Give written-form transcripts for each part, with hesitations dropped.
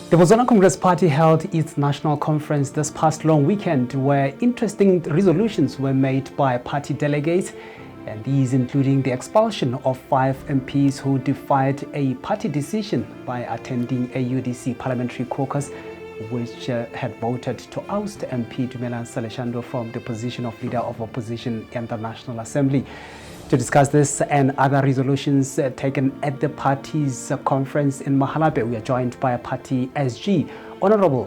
The Botswana Congress Party held its national conference this past long weekend where interesting resolutions were made by party delegates, and these including the expulsion of 5 MPs who defied a party decision by attending a UDC parliamentary caucus which had voted to oust MP Dumelang Saleshando from the position of Leader of Opposition in the National Assembly. To discuss this and other resolutions taken at the party's conference in Mahalape, we are joined by a party SG, Honorable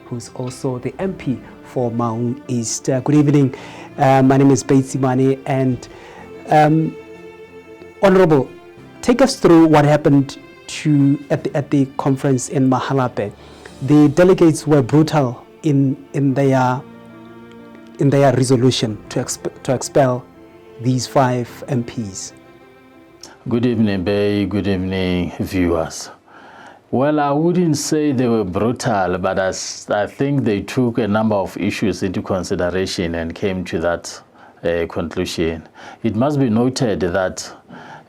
who's also the MP for Maun East. Good evening. My name is Bates Imane, and Honorable, take us through what happened at the conference in Mahalape. The delegates were brutal in their resolution to expel these 5 MPs. Good evening, Bay. Good evening, viewers. Well, I wouldn't say they were brutal, but I think they took a number of issues into consideration and came to that conclusion. It must be noted that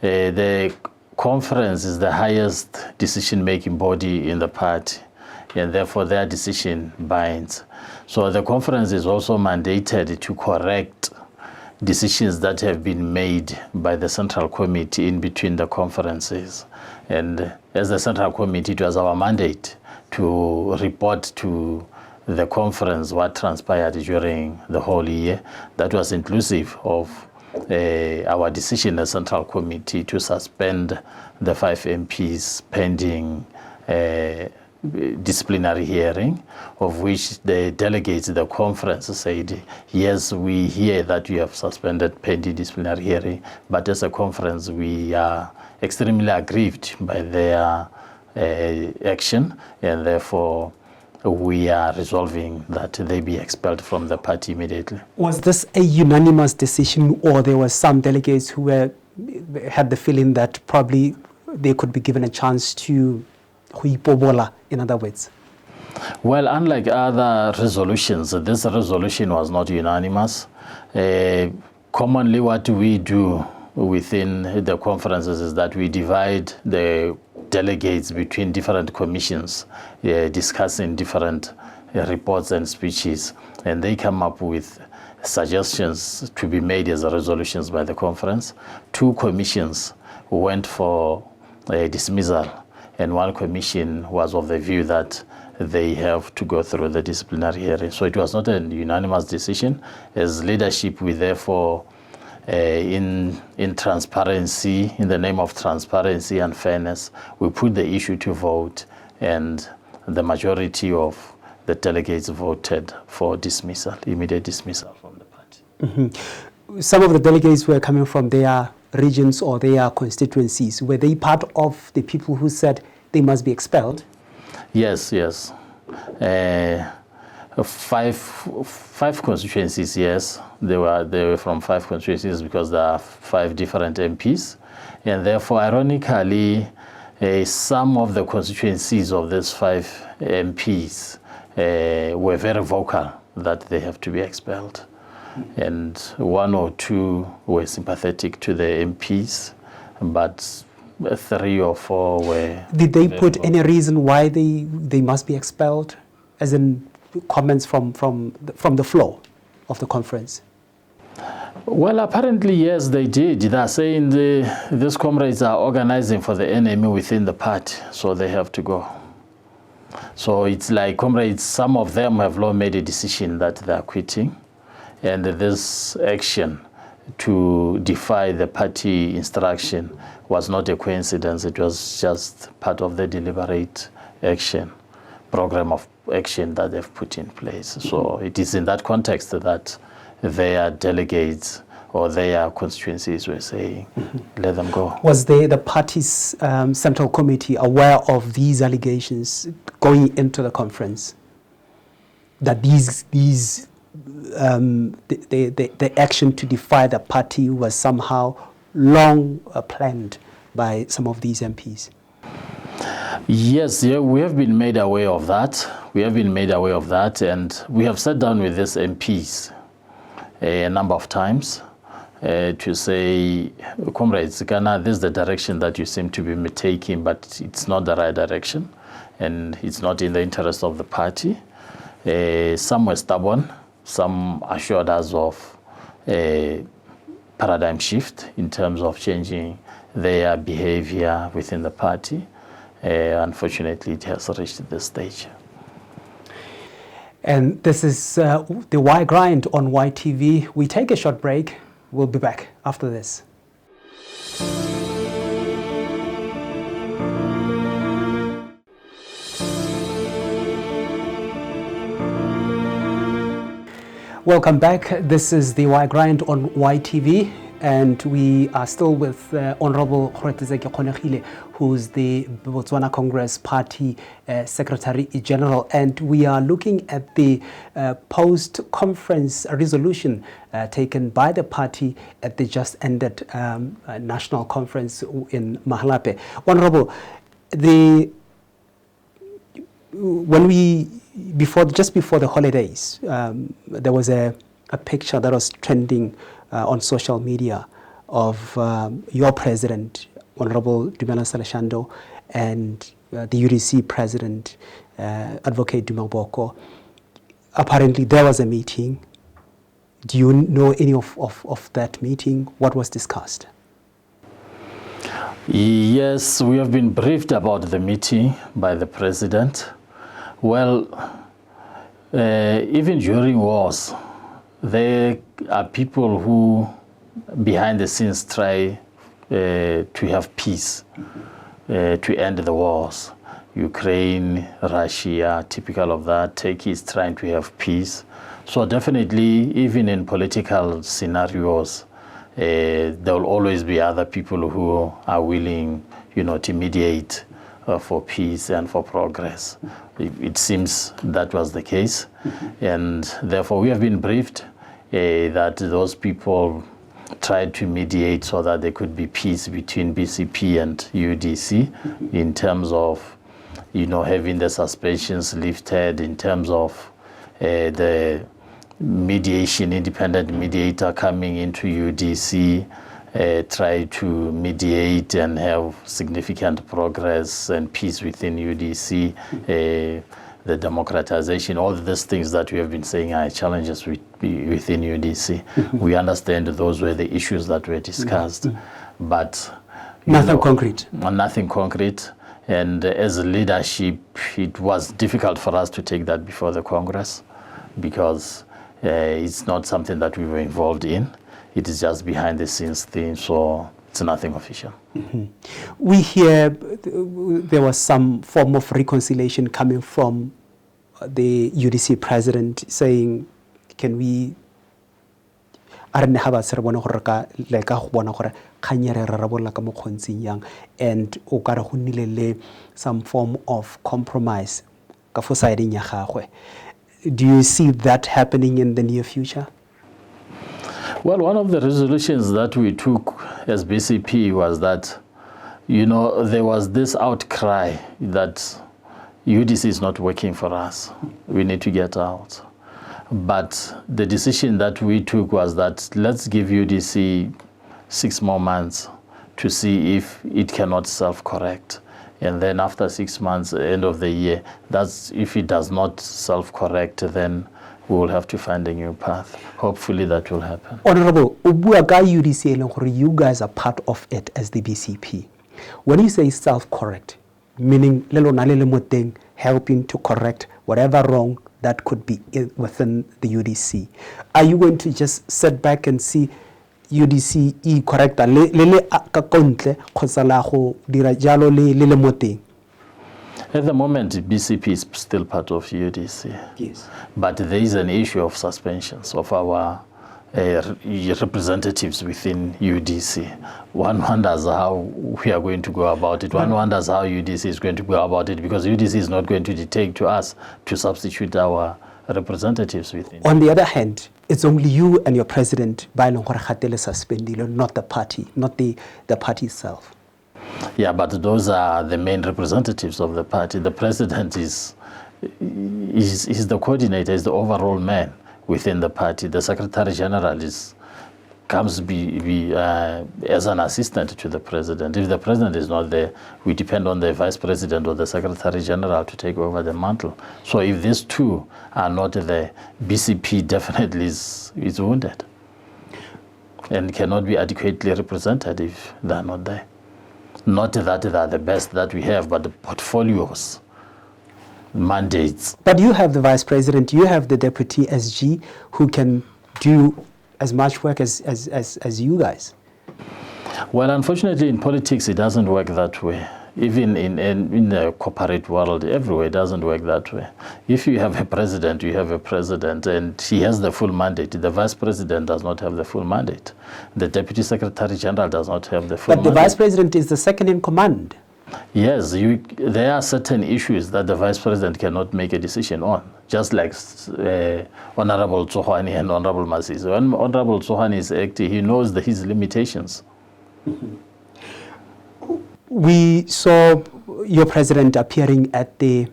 the conference is the highest decision-making body in the party, and therefore their decision binds. So the conference is also mandated to correct decisions that have been made by the Central Committee in between the conferences. And as the Central Committee, it was our mandate to report to the conference what transpired during the whole year. That was inclusive of our decision as Central Committee to suspend the 5 MPs pending disciplinary hearing, of which the delegates, the conference said, yes, we hear that you have suspended pending disciplinary hearing, but as a conference, we are extremely aggrieved by their action, and therefore we are resolving that they be expelled from the party immediately. Was this a unanimous decision, or there were some delegates who had the feeling that probably they could be given a chance to huipobola, in other words? Well, unlike other resolutions, this resolution was not unanimous. Commonly what we do within the conferences is that we divide the delegates between different commissions, discussing different reports and speeches, and they come up with suggestions to be made as resolutions by the conference. 2 commissions went for dismissal, and 1 commission was of the view that they have to go through the disciplinary hearing. So it was not a unanimous decision. As leadership, we therefore, in transparency, in the name of transparency and fairness, we put the issue to vote, and the majority of the delegates voted for dismissal, immediate dismissal from the party. Mm-hmm. Some of the delegates were coming from their regions or their constituencies. Were they part of the people who said they must be expelled? Yes. 5 constituencies, yes. They were from 5 constituencies because there are 5 different MPs. And therefore, ironically, some of the constituencies of these 5 MPs were very vocal that they have to be expelled. And 1 or 2 were sympathetic to the MPs, but 3 or 4 were... Did they put any reason why they must be expelled, as in comments from the floor of the conference? Well, apparently, yes, they did. They are saying these comrades are organizing for the enemy within the party, so they have to go. So it's like comrades, some of them have long made a decision that they are quitting. And this action to defy the party instruction was not a coincidence. It was just part of the deliberate action, program of action that they've put in place. So it is in that context that their delegates or their constituencies were saying, let them go. Was the party's Central Committee aware of these allegations going into the conference? That the action to defy the party was somehow long planned by some of these MPs? Yes, we have been made aware of that. And we have sat down with these MPs a number of times to say, comrades, Ghana, this is the direction that you seem to be taking, but it's not the right direction. and it's not in the interest of the party. Some were stubborn, some assured us of a paradigm shift in terms of changing their behavior within the party. Unfortunately, it has reached this stage. And this is the Ygrind on YTV. We take a short break. We'll be back after this. Welcome back. This is the Ygrind on YTV, and we are still with Honorable Kgoreteseke Kgonegile, who's the Botswana Congress Party Secretary General, and we are looking at the post-conference resolution taken by the party at the just ended national conference in Mahalape. Honorable, just before the holidays, there was a picture that was trending on social media of your president, Honorable Dumela Salashando, and the UDC president, Advocate Dumela Boko. Apparently, there was a meeting. Do you know any of that meeting? What was discussed? Yes, we have been briefed about the meeting by the president. Well, even during wars, there are people who, behind the scenes, try to have peace, to end the wars. Ukraine, Russia, typical of that. Turkey is trying to have peace. So definitely, even in political scenarios, there will always be other people who are willing, to mediate for peace and for progress. It seems that was the case, and therefore we have been briefed that those people tried to mediate so that there could be peace between BCP and UDC in terms of, having the suspensions lifted, in terms of the mediation, independent mediator coming into UDC, try to mediate and have significant progress and peace within UDC, the democratization, all these things that we have been saying are challenges within UDC. We understand those were the issues that were discussed, but nothing concrete. Nothing concrete. And as a leadership, it was difficult for us to take that before the Congress because it's not something that we were involved in. It is just behind the scenes thing, so it's nothing official. We hear there was some form of reconciliation coming from the UDC president saying, can we and some form of compromise. Do you see that happening in the near future? Well, one of the resolutions that we took as BCP was that, there was this outcry that UDC is not working for us. We need to get out. But the decision that we took was that let's give UDC 6 more months to see if it cannot self-correct. And then after 6 months, end of the year, that's if it does not self-correct, then we will have to find a new path. Hopefully that will happen. Honorable, you guys are part of it as the BCP. When you say self-correct, meaning helping to correct whatever wrong that could be within the UDC, are you going to just sit back and see UDC correct At the moment, BCP is still part of UDC. Yes. But there is an issue of suspensions of our representatives within UDC. One wonders how we are going to go about it. One wonders how UDC is going to go about it, because UDC is not going to dictate to us to substitute our representatives within. On the other hand, it's only you and your president, not the party, not the party itself. Yeah, but those are the main representatives of the party. The president is the coordinator, is the overall man within the party. The secretary general is comes as an assistant to the president. If the president is not there, we depend on the vice president or the secretary general to take over the mantle. So if these two are not there, BCP definitely is wounded and cannot be adequately represented if they're not there. Not that they are the best that we have, but the portfolios, mandates. But you have the vice president, you have the deputy SG who can do as much work as you guys. Well, unfortunately, in politics, it doesn't work that way. Even in the corporate world, everywhere, it doesn't work that way. If you have a president, you have a president, and he has the full mandate. The vice president does not have the full mandate. The deputy secretary general does not have the full mandate. But the vice president is the second in command. Yes, there are certain issues that the vice president cannot make a decision on, just like Honorable Tsohani and Honorable Masisi. When Honorable Tsohani is acting, he knows his limitations. Mm-hmm. We saw your president appearing at the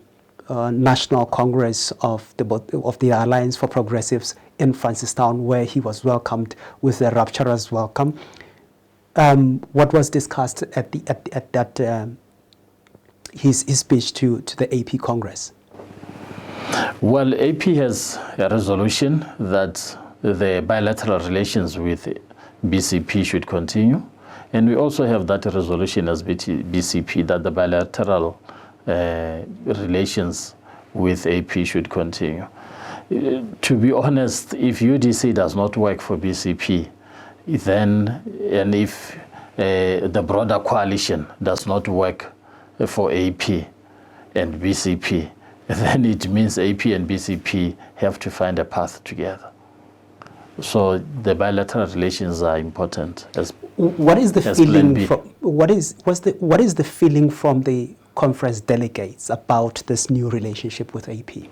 National Congress of the Alliance for Progressives in Francistown, where he was welcomed with a rapturous welcome. What was discussed at that his speech to the AP Congress? Well, AP has a resolution that the bilateral relations with BCP should continue. And we also have that resolution as BCP that the bilateral relations with AP should continue. To be honest, if UDC does not work for BCP, then, and if the broader coalition does not work for AP and BCP, then it means AP and BCP have to find a path together. So the bilateral relations are important. What is the feeling from what is the feeling from the conference delegates about this new relationship with AP?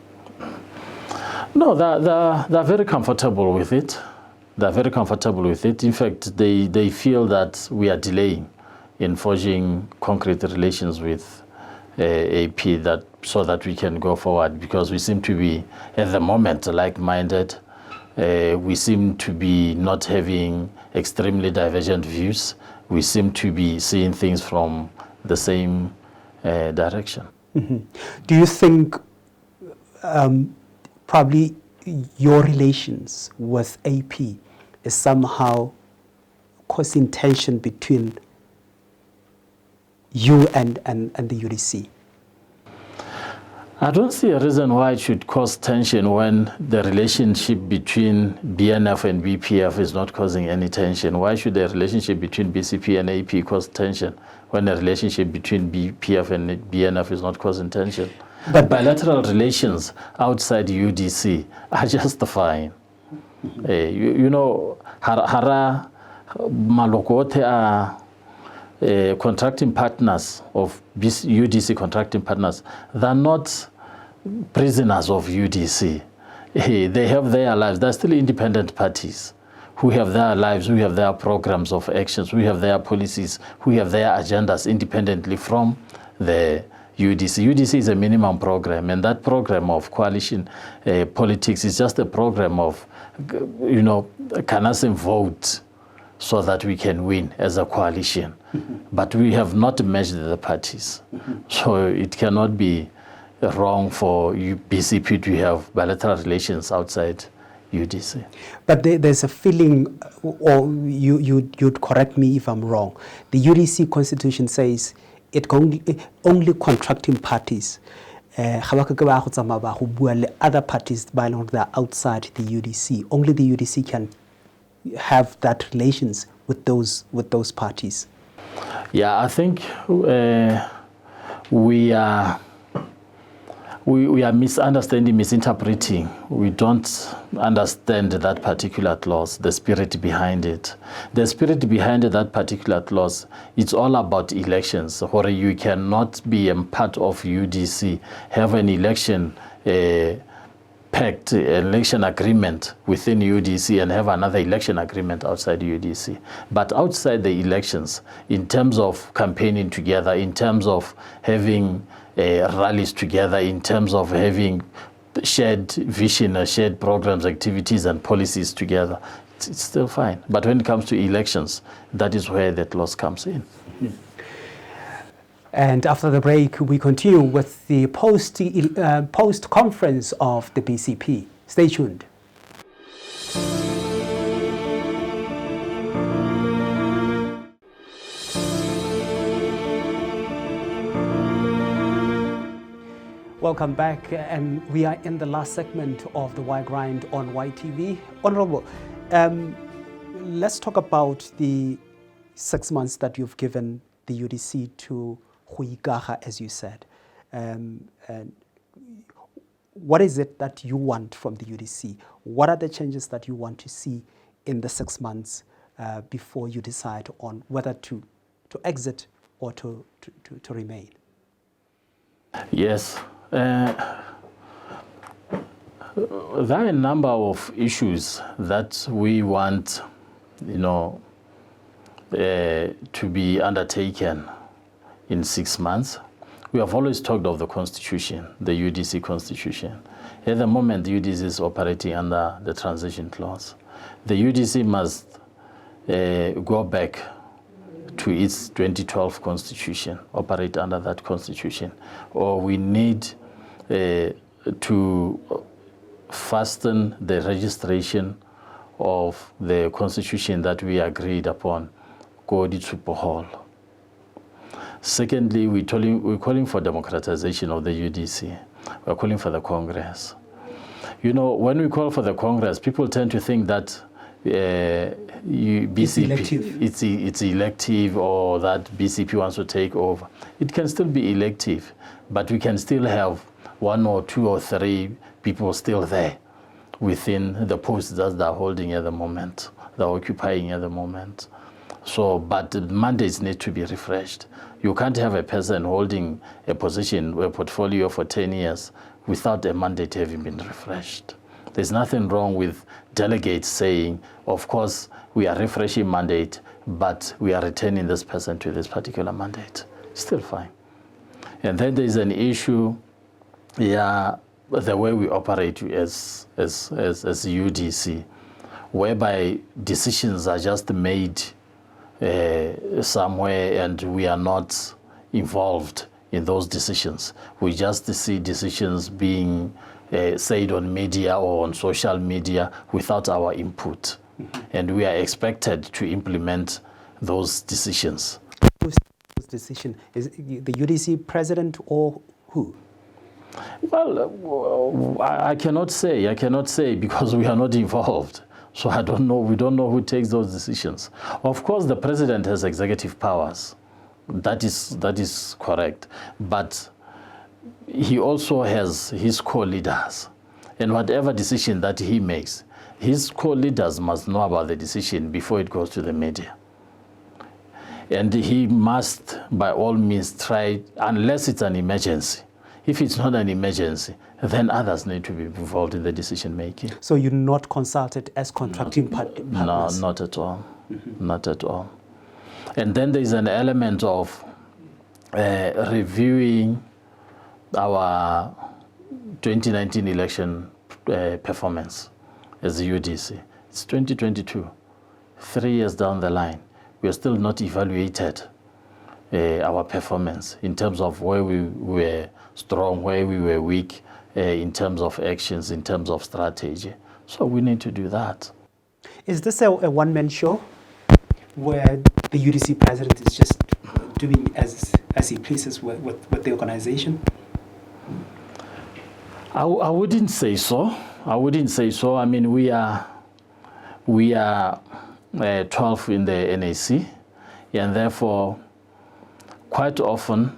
No, they're very comfortable with it. They're very comfortable with it. In fact, they feel that we are delaying in forging concrete relations with AP so that we can go forward, because we seem to be, at the moment, like-minded. We seem to be not having extremely divergent views. We seem to be seeing things from the same direction. Mm-hmm. Do you think probably your relations with AP is somehow causing tension between you and the UDC? I don't see a reason why it should cause tension when the relationship between BNF and BPF is not causing any tension. Why should the relationship between BCP and AP cause tension when the relationship between BPF and BNF is not causing tension? But bilateral relations outside UDC are just fine. You know, hara malokote are contracting partners of UDC contracting partners. They're not prisoners of UDC. They have their lives. They're still independent parties who have their lives, who have their programs of actions, who have their policies, who have their agendas independently from the UDC. UDC is a minimum program, and that program of coalition politics is just a program of, you know, canvassing votes so that we can win as a coalition. Mm-hmm. But we have not merged the parties. Mm-hmm. So it cannot be wrong for BCP to have bilateral relations outside UDC. But there's a feeling, or you'd correct me if I'm wrong, the UDC constitution says it only contracting parties, other parties by that are outside the UDC. Only the UDC can have that relations with those parties. Yeah, I think we are misunderstanding, misinterpreting. We don't understand that particular clause, the spirit behind it. The spirit behind that particular clause, it's all about elections, where you cannot be a part of UDC, have an election pact, election agreement within UDC and have another election agreement outside UDC. But outside the elections, in terms of campaigning together, in terms of having rallies together, in terms of having shared vision, shared programs, activities and policies together, it's still fine. But when it comes to elections, that is where the clause comes in. And after the break, we continue with the post-conference of the BCP. Stay tuned. Welcome back, and we are in the last segment of the Ygrind on YTV. Honorable, let's talk about the 6 months that you've given the UDC to Ygrind, as you said. And what is it that you want from the UDC? What are the changes that you want to see in the 6 months before you decide on whether to exit or to remain? Yes. There are a number of issues that we want, to be undertaken in 6 months. We have always talked of the Constitution, the UDC Constitution. At the moment, the UDC is operating under the transition clause. The UDC must go back to its 2012 Constitution, operate under that Constitution, or we need to fasten the registration of the Constitution that we agreed upon, Kodi Tsupo. Secondly, we're calling for democratization of the UDC. We're calling for the Congress. When we call for the Congress, people tend to think that BCP, it's elective, or that BCP wants to take over. It can still be elective, but we can still have 1 or 2 or 3 people still there within the posts that they're holding at the moment, they're occupying at the moment. So, but the mandates need to be refreshed. You can't have a person holding a position, a portfolio for 10 years without a mandate having been refreshed. There's nothing wrong with delegates saying, of course, we are refreshing mandate, but we are returning this person to this particular mandate. Still fine. And then there's an issue, the way we operate as UDC, whereby decisions are just made somewhere and we are not involved in those decisions. We just see decisions being said on media or on social media without our input. And we are expected to implement those decisions. Who's this decision? Is it the UDC president or who? Well, I cannot say because we are not involved. So I don't know, we don't know who takes those decisions. Of course, the president has executive powers. That is correct. But he also has his co-leaders. And whatever decision that he makes, his co-leaders must know about the decision before it goes to the media. And he must, by all means, try, unless it's an emergency. If it's not an emergency, then others need to be involved in the decision making. So you're not consulted as contracting partners? No, not at all. Not at all. And then there's an element of reviewing our 2019 election performance as the UDC. It's 2022, 3 years down the line. We are still not evaluated our performance in terms of where we were strong, where we were weak, in terms of actions, in terms of strategy. So we need to do that. Is this a one-man show where the UDC president is just doing as he pleases with the organization? I wouldn't say so. I wouldn't say so. I mean, we are 12 in the NAC, and therefore, quite often,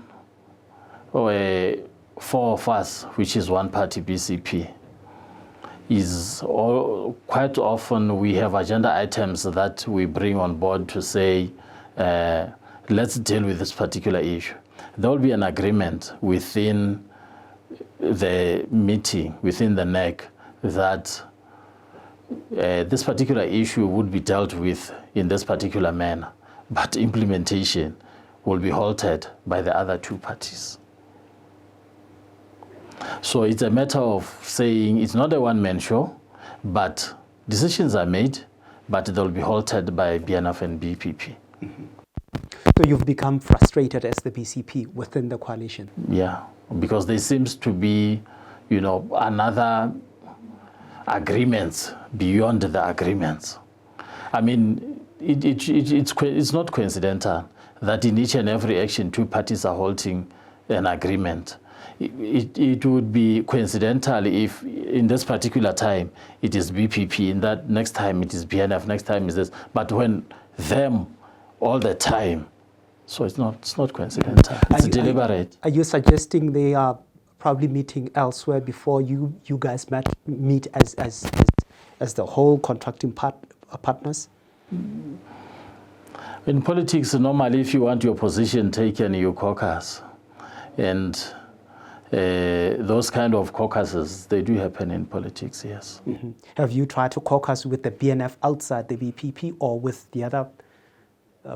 4 of us, which is one party, BCP, quite often we have agenda items that we bring on board to say, let's deal with this particular issue. There will be an agreement within the meeting, within the NEC, that this particular issue would be dealt with in this particular manner, but implementation will be halted by the other 2 parties. So it's a matter of saying it's not a one-man show, but decisions are made, but they'll be halted by BNF and BPP. So you've become frustrated as the BCP within the coalition? Yeah, because there seems to be, another agreements beyond the agreements. I mean, it's not coincidental that in each and every action, two parties are holding an agreement. It would be coincidental if in this particular time it is BPP, in that next time it is BNF, next time is this. But when them all the time, so it's not coincidental. It's deliberate. Are you suggesting they are probably meeting elsewhere before you guys meet as the whole contracting partners? In politics, normally, if you want your position taken, you caucus, and those kind of caucuses, they do happen in politics, yes. Mm-hmm. Have you tried to caucus with the BNF outside the BPP or with the other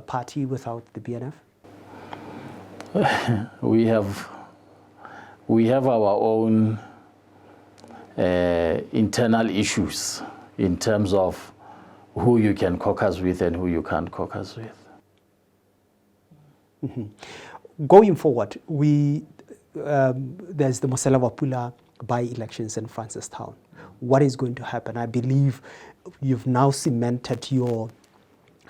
party without the BNF? We have our own internal issues in terms of who you can caucus with and who you can't caucus with. Mm-hmm. Going forward, there's the Mosela Wapula by-elections in Francistown. What is going to happen? I believe you've now cemented your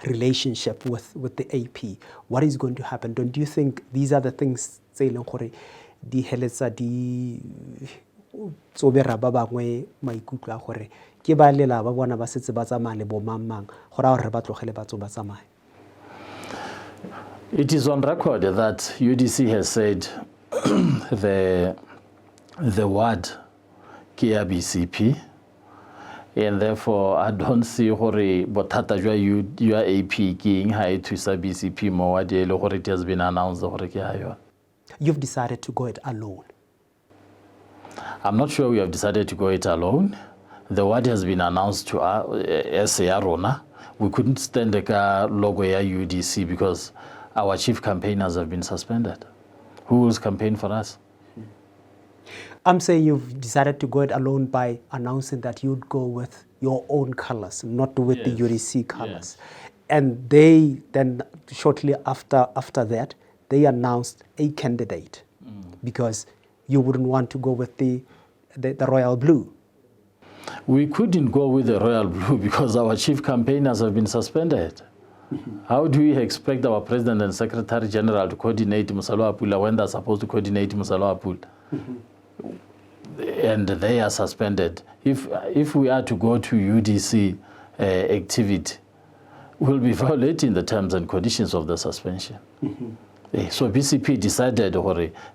relationship with the AP. What is going to happen? Don't you think these are the things di heletsa di tsobera ba bangwe maikutlo a gore ke ba lela ba bona ba setse ba tsamaya le bo mang gore re ba tlogele batho ba tsamaye? It is on record that UDC has said the word ke ya BCP, and therefore I don't see gore bothata jwa your AP ke eng ha e thusa BCP mo wa di le gore it has been announced gore ke ya yona. You've decided to go it alone. I'm not sure we have decided to go it alone. The word has been announced to us, Rona. We couldn't stand the logo ya UDC because our chief campaigners have been suspended. Who will campaign for us? I'm saying you've decided to go it alone by announcing that you'd go with your own colors, not with the UDC colors. Yes. And they then, shortly after that, they announced a candidate because you wouldn't want to go with the royal blue. We couldn't go with the royal blue because our chief campaigners have been suspended. How do we expect our president and secretary general to coordinate Mosala Wapula when they're supposed to coordinate Mosala Wapula? And they are suspended. If we are to go to UDC activity, we'll be violating the terms and conditions of the suspension. So BCP decided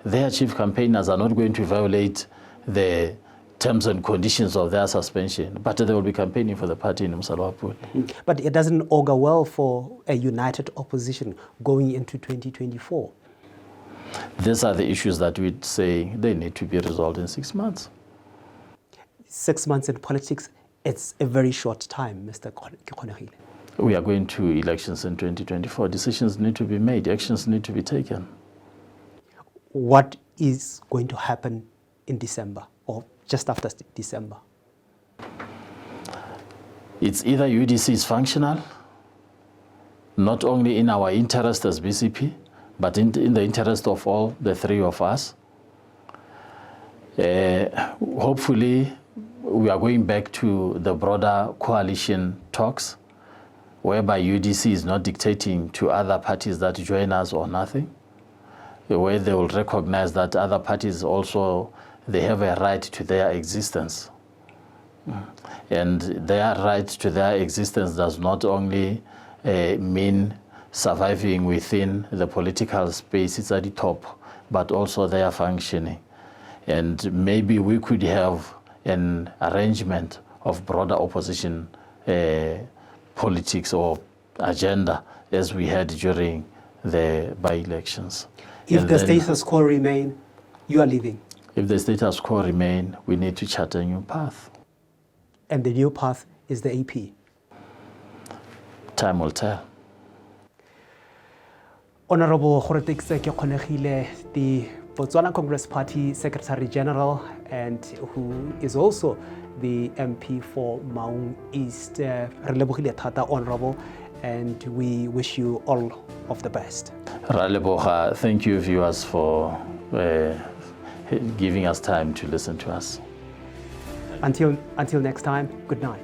their chief campaigners are not going to violate the terms and conditions of their suspension, but they will be campaigning for the party in Mosala Wapula. But it doesn't augur well for a united opposition going into 2024. These are the issues that we'd say they need to be resolved in 6 months. 6 months in politics, it's a very short time, Mr. Konehile. We are going to elections in 2024. Decisions need to be made. Actions need to be taken. What is going to happen in December or just after December? It's either UDC is functional, not only in our interest as BCP, but in the interest of all the three of us. Hopefully, we are going back to the broader coalition talks, whereby UDC is not dictating to other parties that join us or nothing, where they will recognize that other parties also, they have a right to their existence. And their right to their existence does not only mean surviving within the political space, it's at the top, but also their functioning. And maybe we could have an arrangement of broader opposition politics or agenda as we had during the by-elections. If the status quo remain, you are leaving. If the status quo remain, we need to chart a new path. And the new path is the AP? Time will tell. Honorable Konehile, the Botswana Congress Party Secretary General, and who is also the MP for Maung East, Relebogile Thata, Honorable, and we wish you all of the best. Raleboga, thank you viewers for giving us time to listen to us. Until next time, good night.